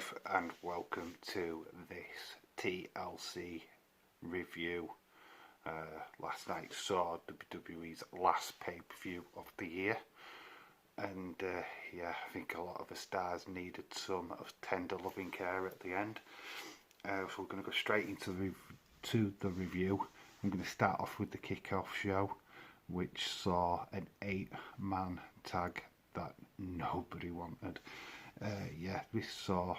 guys, and welcome to this TLC review. Last night saw WWE's last pay-per-view of the year, and yeah, I think a lot of the stars needed some of tender loving care at the end. So we're going to go straight into the review. I'm going to start off with the kickoff show, which saw an 8-man tag that nobody wanted. Yeah, we saw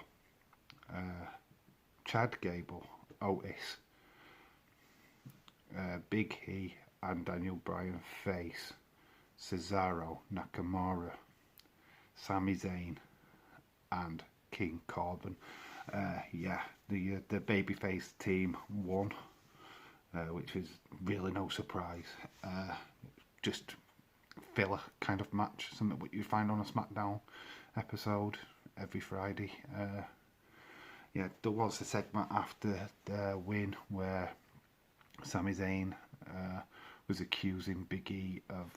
Chad Gable, Otis, Big E and Daniel Bryan face Cesaro, Nakamura, Sami Zayn and King Corbin. Yeah, the babyface team won, which is really no surprise. Just filler kind of match, something what you find on a SmackDown episode every Friday. Yeah, there was a segment after the win where Sami Zayn was accusing Big E of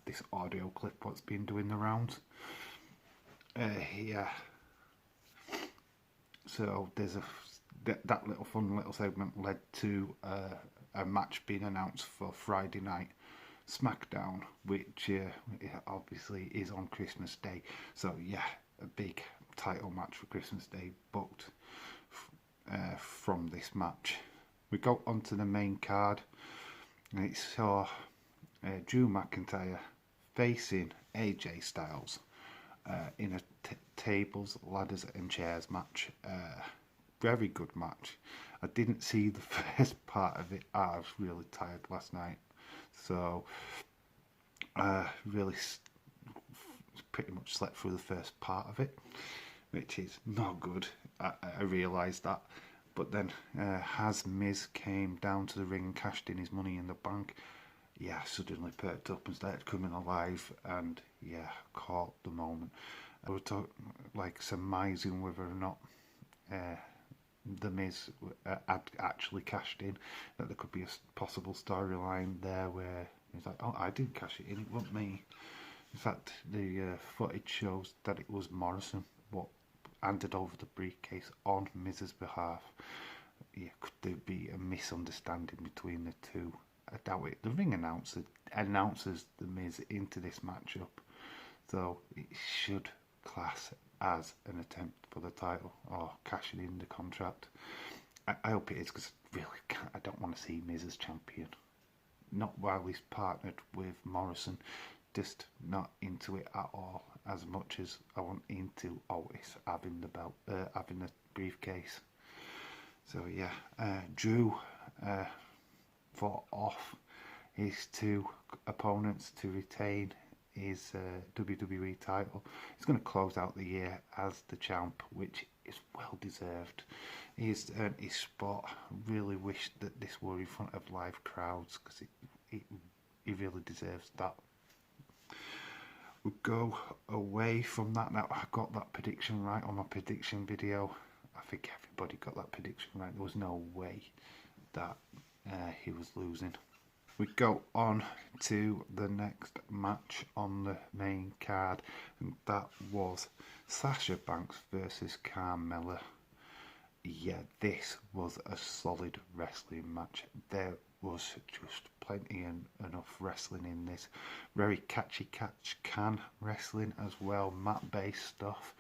this audio clip what's been doing the rounds. Yeah, so there's that little fun little segment led to a match being announced for Friday night SmackDown, which obviously is on Christmas Day. So yeah, a big title match for Christmas Day booked from this match. We go onto the main card, and it saw Drew McIntyre facing AJ Styles in a tables, ladders and chairs match. Very good match. I didn't see the first part of it. I was really tired last night, so really pretty much slept through the first part of it, which is not good. I realised that, but then as Miz came down to the ring and cashed in his money in the bank, yeah, suddenly perked up and started coming alive, and yeah, caught the moment. I was like surmising whether or not the Miz had actually cashed in, that there could be a possible storyline there where he's like, oh, I didn't cash it in, it wasn't me. In fact, the footage shows that it was Morrison what handed over the briefcase on Miz's behalf. Yeah, could there be a misunderstanding between the two? I doubt it. The ring announces the Miz into this matchup, so it should class as an attempt for the title or cashing in the contract. I hope it is, because really I don't want to see Miz as champion. Not while he's partnered with Morrison. Just not into it at all, as much as I want into Otis having the belt, having the briefcase. So yeah, Drew fought off his two opponents to retain his WWE title. He's going to close out the year as the champ, which is well deserved. He's earned his spot. Really wish that this were in front of live crowds, because he really deserves that. We'll go away from that. Now, I got that prediction right on my prediction video. I think everybody got that prediction right. There was no way that he was losing. We go on to the next match on the main card, and that was Sasha Banks versus Carmella. Yeah, this was a solid wrestling match. There was just plenty and enough wrestling in this. Very catchy catch-can wrestling as well, mat-based stuff.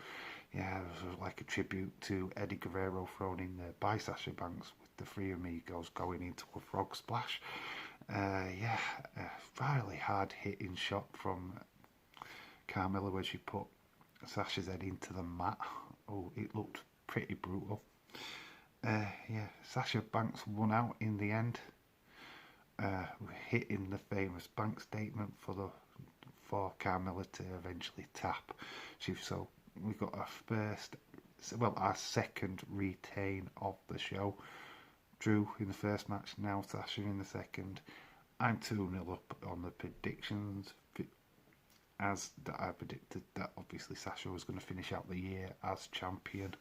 Yeah, it was like a tribute to Eddie Guerrero thrown in there by Sasha Banks, with the three amigos going into a frog splash. Yeah, a really hard hitting shot from Carmella where she put Sasha's head into the mat. Oh, it looked pretty brutal. Yeah, Sasha Banks won out in the end, hitting the famous Banks statement for Carmella to eventually tap. So we got our second retain of the show. Drew in the first match, now Sasha in the second. I'm 2-0 up on the predictions, as I predicted that obviously Sasha was going to finish out the year as champion.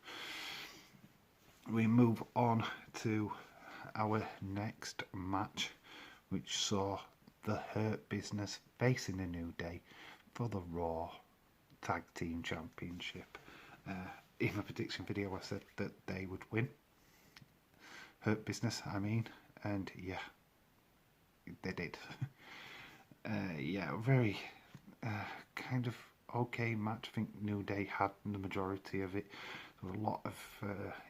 We move on to our next match, which saw the Hurt Business facing the New Day for the Raw Tag Team Championship. in my prediction video I said that they would win. Hurt Business, I mean, and yeah, they did. Yeah, very kind of okay match. I think New Day had the majority of it. There was a lot of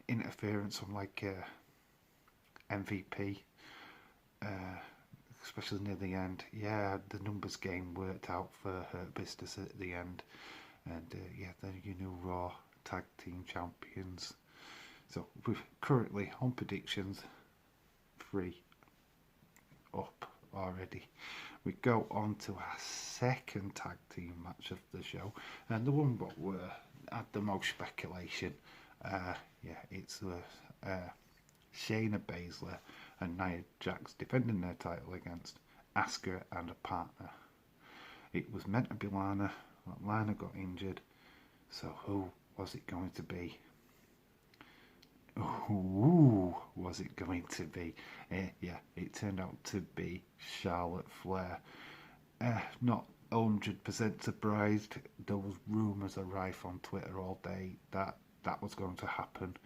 interference from like MVP, especially near the end. Yeah, the numbers game worked out for Hurt Business at the end, and yeah, they're your new Raw Tag Team Champions. So we're currently on predictions 3 up already. We go on to our second tag team match of the show, and the one that were had the most speculation. Yeah, it's Shayna Baszler and Nia Jax defending their title against Asuka and a partner. It was meant to be Lana, but Lana got injured. So who was it going to be? Who was it going to be? Yeah, it turned out to be Charlotte Flair. Not 100% surprised. There was rumours rife on Twitter all day that that was going to happen.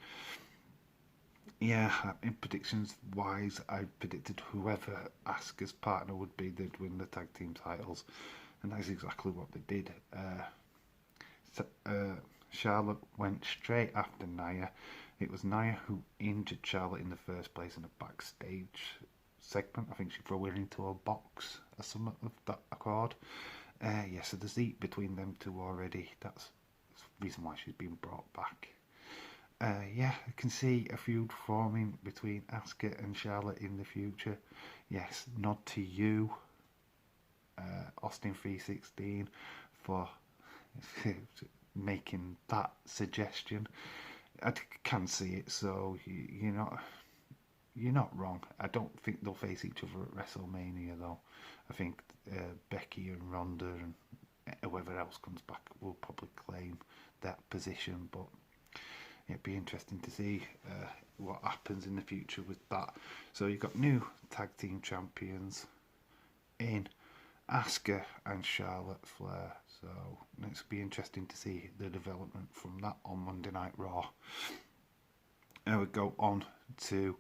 Yeah, in predictions wise, I predicted whoever Asuka's partner would be, they'd win the tag team titles, and that's exactly what they did. Charlotte went straight after Nia. It was Nia who injured Charlotte in the first place in a backstage segment. I think she threw her into a box or something of that accord. Yeah, so there's heat between them two already. That's the reason why she's been brought back. Yeah, I can see a feud forming between Asuka and Charlotte in the future. Yes, nod to you, Austin 316, for making that suggestion. I can see it, so you're not wrong. I don't think they'll face each other at WrestleMania though. I think Becky and Ronda and whoever else comes back will probably claim that position, but it'd be interesting to see what happens in the future with that. So you've got new tag team champions in Asuka and Charlotte Flair. So it's be interesting to see the development from that on Monday Night Raw. And we go on to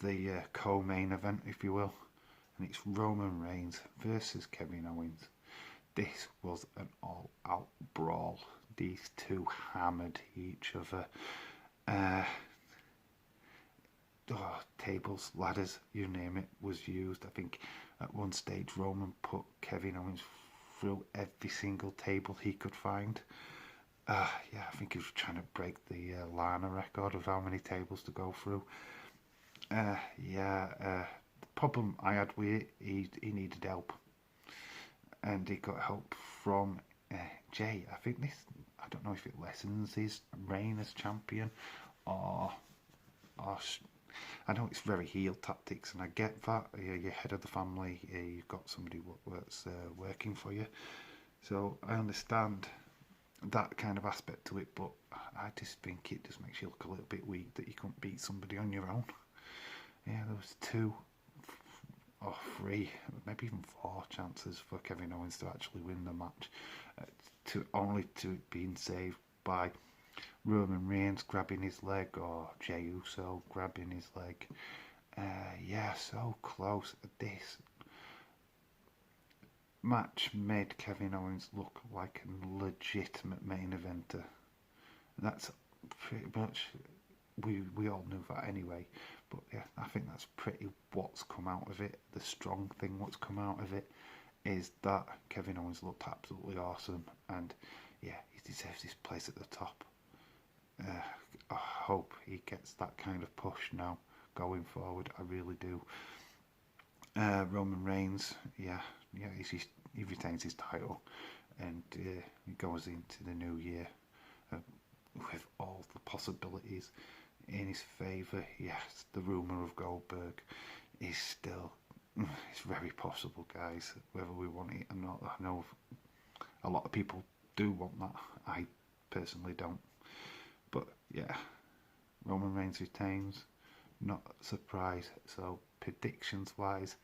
the co-main event, if you will, and it's Roman Reigns versus Kevin Owens. This was an all-out brawl. These two hammered each other. Tables, ladders, you name it, was used. I think at one stage Roman put Kevin Owens through every single table he could find. Yeah, I think he was trying to break the Lana record of how many tables to go through. The problem I had with it, he needed help, and he got help from Jay. I don't know if it lessens his reign as champion, or I know it's very heel tactics, and I get that. You're head of the family, you've got somebody that's working for you, so I understand that kind of aspect to it, but I just think it just makes you look a little bit weak that you couldn't beat somebody on your own. Yeah, there was 2 or 3, maybe even 4 chances for Kevin Owens to actually win the match, only to it being saved by Roman Reigns grabbing his leg or Jey Uso grabbing his leg. Yeah, so close. This match made Kevin Owens look like a legitimate main eventer. That's pretty much, we all knew that anyway, but yeah, I think that's pretty what's come out of it. The strong thing what's come out of it is that Kevin Owens looked absolutely awesome, and yeah, he deserves his place at the top. I hope he gets that kind of push now going forward. I really do. Roman Reigns, yeah, he retains his title, and he goes into the new year with all the possibilities in his favour. Yes, the rumour of Goldberg is still, it's very possible, guys, whether we want it or not. I know a lot of people do want that. I personally don't. But yeah, Roman Reigns retains, not a surprise. So predictions wise,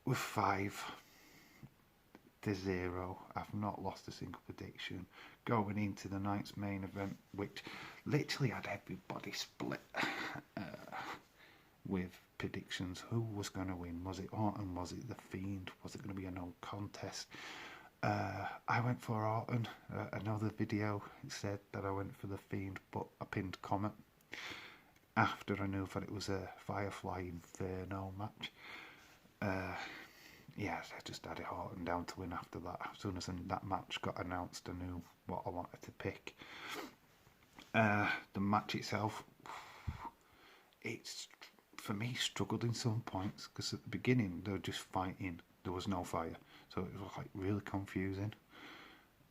with 5, 0. I've not lost a single prediction. Going into the night's main event, which literally had everybody split with predictions. Who was going to win? Was it Orton? Was it The Fiend? Was it going to be a no contest? I went for Orton. Another video said that I went for The Fiend, but I pinned comment after I knew that it was a Firefly Inferno match. Yeah, I just had it Orton down to win after that. As soon as that match got announced, I knew what I wanted to pick. The match itself, it's, for me, struggled in some points, because at the beginning they were just fighting. There was no fire, so it was like really confusing,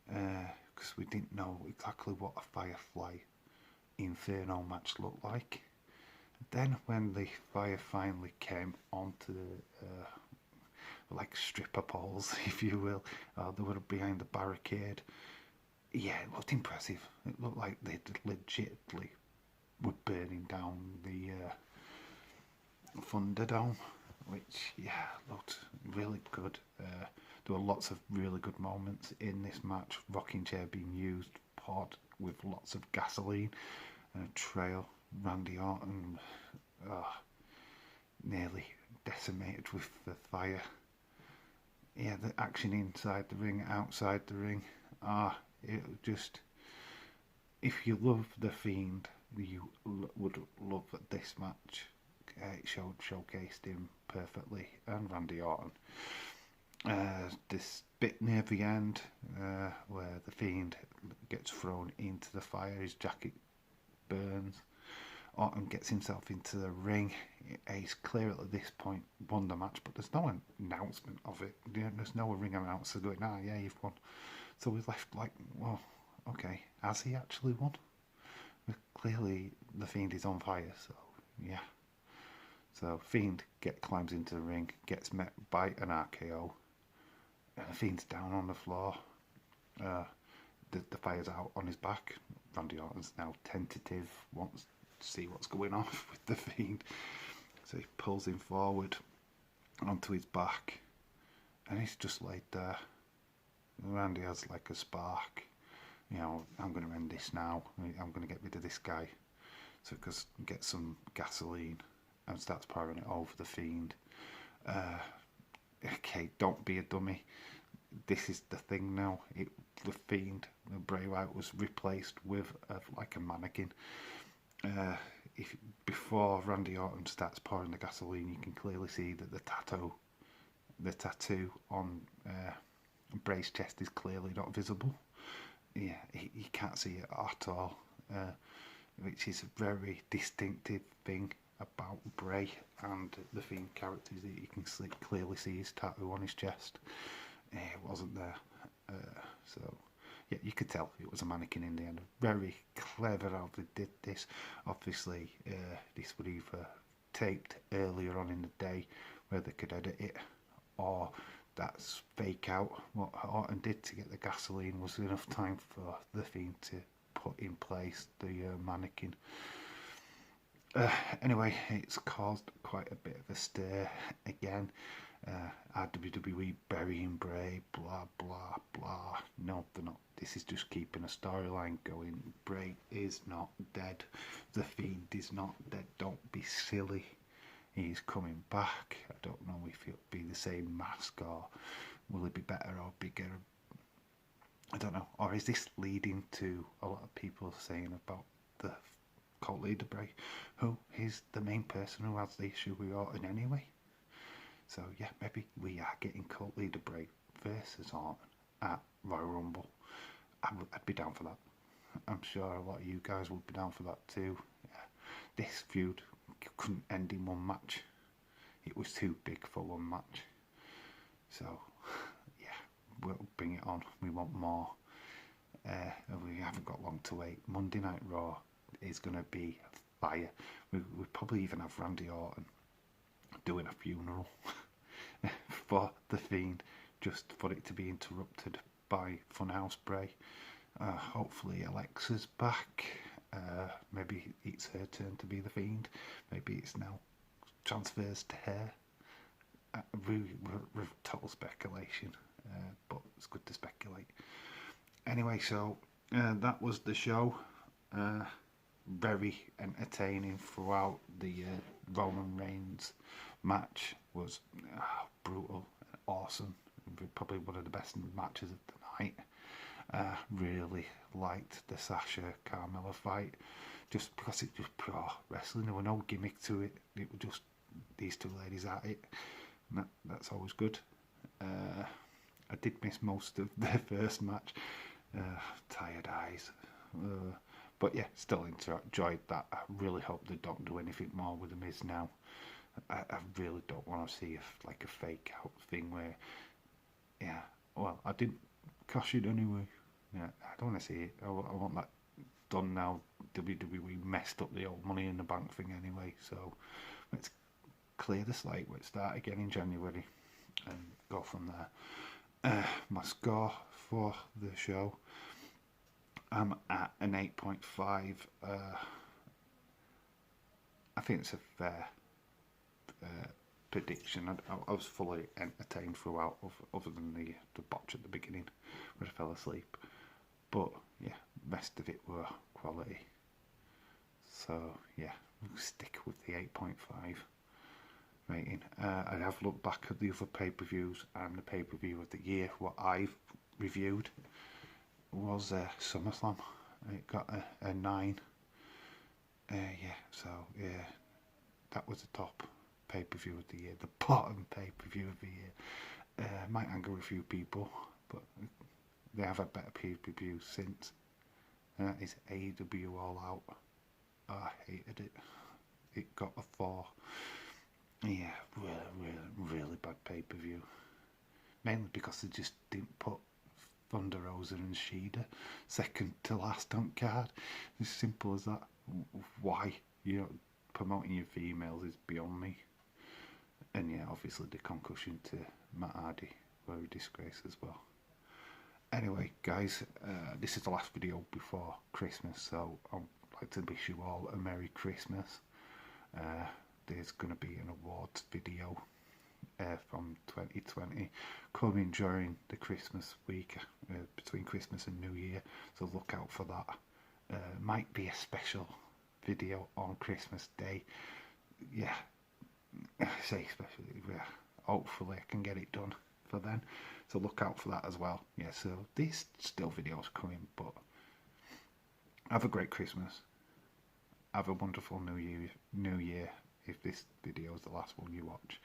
because we didn't know exactly what a Firefly Inferno match looked like. Then when the fire finally came onto the like stripper poles, if you will, they were behind the barricade. Yeah, it looked impressive. It looked like they legitimately were burning down the Thunderdome, which, yeah, looked really good. There were lots of really good moments in this match. Rocking chair being used, poured with lots of gasoline, trail. Randy Orton nearly decimated with the fire. Yeah, the action inside the ring, outside the ring. It just, if you love The Fiend, you would love this match. It showcased him perfectly, and Randy Orton. This bit near the end, where The Fiend gets thrown into the fire, his jacket burns. Orton gets himself into the ring. He's clear at this point won the match, but there's no announcement of it. There's no ring announcer going, yeah, you've won. So we're left like, well, okay, has he actually won? Clearly the Fiend is on fire, so yeah. So Fiend climbs into the ring, gets met by an RKO, and the Fiend's down on the floor. The fire's out on his back. Randy Orton's now tentative, wants to see what's going on with the Fiend, so he pulls him forward onto his back, and he's just laid there. Randy has like a spark, I'm going to end this now, I'm going to get rid of this guy. So because get some gasoline and starts pouring it over the Fiend. Okay, don't be a dummy. This is the thing now. The Fiend, the Bray Wyatt, was replaced with like a mannequin. Before Randy Orton starts pouring the gasoline, you can clearly see that the tattoo on Bray's chest is clearly not visible. Yeah, you can't see it at all, which is a very distinctive thing about Bray and the Fiend characters, that you can clearly see his tattoo on his chest. It wasn't there, so yeah, you could tell it was a mannequin in the end. Very clever how they did this. Obviously, this was either taped earlier on in the day where they could edit it, or that's fake out. What Orton did to get the gasoline was enough time for the Fiend to put in place the mannequin. Anyway, it's caused quite a bit of a stir again. WWE burying Bray, blah blah blah. No, they're not. This is just keeping a storyline going. Bray is not dead. The Fiend is not dead. Don't be silly. He's coming back. I don't know if it'll be the same mask, or will it be better or bigger? I don't know. Or is this leading to a lot of people saying about the cult leader Bray, who is the main person who has the issue with Orton anyway? So yeah, maybe we are getting cult leader Bray versus Orton at Royal Rumble. I'd be down for that. I'm sure a lot of you guys would be down for that too. Yeah. This feud couldn't end in one match. It was too big for one match. So yeah, we'll bring it on. We want more. We haven't got long to wait. Monday Night Raw is going to be fire. We probably even have Randy Orton doing a funeral for the Fiend, just for it to be interrupted by Funhouse Bray. Hopefully Alexa's back. Maybe it's her turn to be the Fiend. Maybe it's now transfers to her. We're total speculation. but it's good to speculate. Anyway, so that was the show. Very entertaining throughout. The Roman Reigns match was brutal, awesome. Probably one of the best matches of the night. Really liked the Sasha Carmella fight, just because it was pure wrestling. There was no gimmick to it. It was just these two ladies at it. And that's always good. I did miss most of their first match. Tired eyes. But yeah, still enjoyed that. I really hope they don't do anything more with The Miz now. I really don't want to see like a fake out thing where, yeah, well, I didn't cash it anyway. Yeah, I don't want to see it. I want that done now. WWE messed up the old Money in the Bank thing anyway, so let's clear the slate. Let's start again in January and go from there. My score for the show, I'm at an 8.5. I think it's a fair prediction. I was fully entertained throughout, other than the botch at the beginning where I fell asleep. But yeah, rest of it were quality. So yeah, we'll stick with the 8.5 rating. I have looked back at the other pay-per-views, and the pay-per-view of the year, what I've reviewed, was SummerSlam. It got a 9. Yeah, so yeah, that was the top pay-per-view of the year. The bottom pay-per-view of the year. Might anger a few people, but they have had better pay-per-views since. And that is AEW All Out. I hated it. It got a 4. Yeah, really bad pay-per-view. Mainly because they just didn't put Thunder Rosa and Shida second to last on card. As simple as that. Why? You know, promoting your females is beyond me. And yeah, obviously the concussion to Matt Hardy were a disgrace as well. Anyway, guys, this is the last video before Christmas, so I'd like to wish you all a Merry Christmas. There's going to be an awards video from 2020 coming during the Christmas week, between Christmas and New Year, so look out for that. Might be a special video on Christmas Day. Yeah, I say special, yeah, hopefully I can get it done for then, so look out for that as well. Yeah, so these still videos coming, but have a great Christmas, have a wonderful New Year if this video is the last one you watch,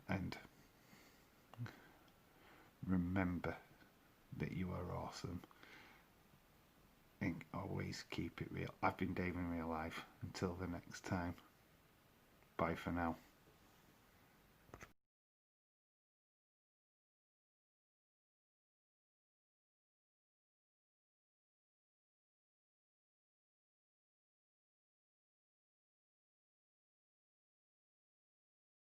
and remember that you are awesome, and always keep it real. I've been Dave in real life. Until the next time, bye for now.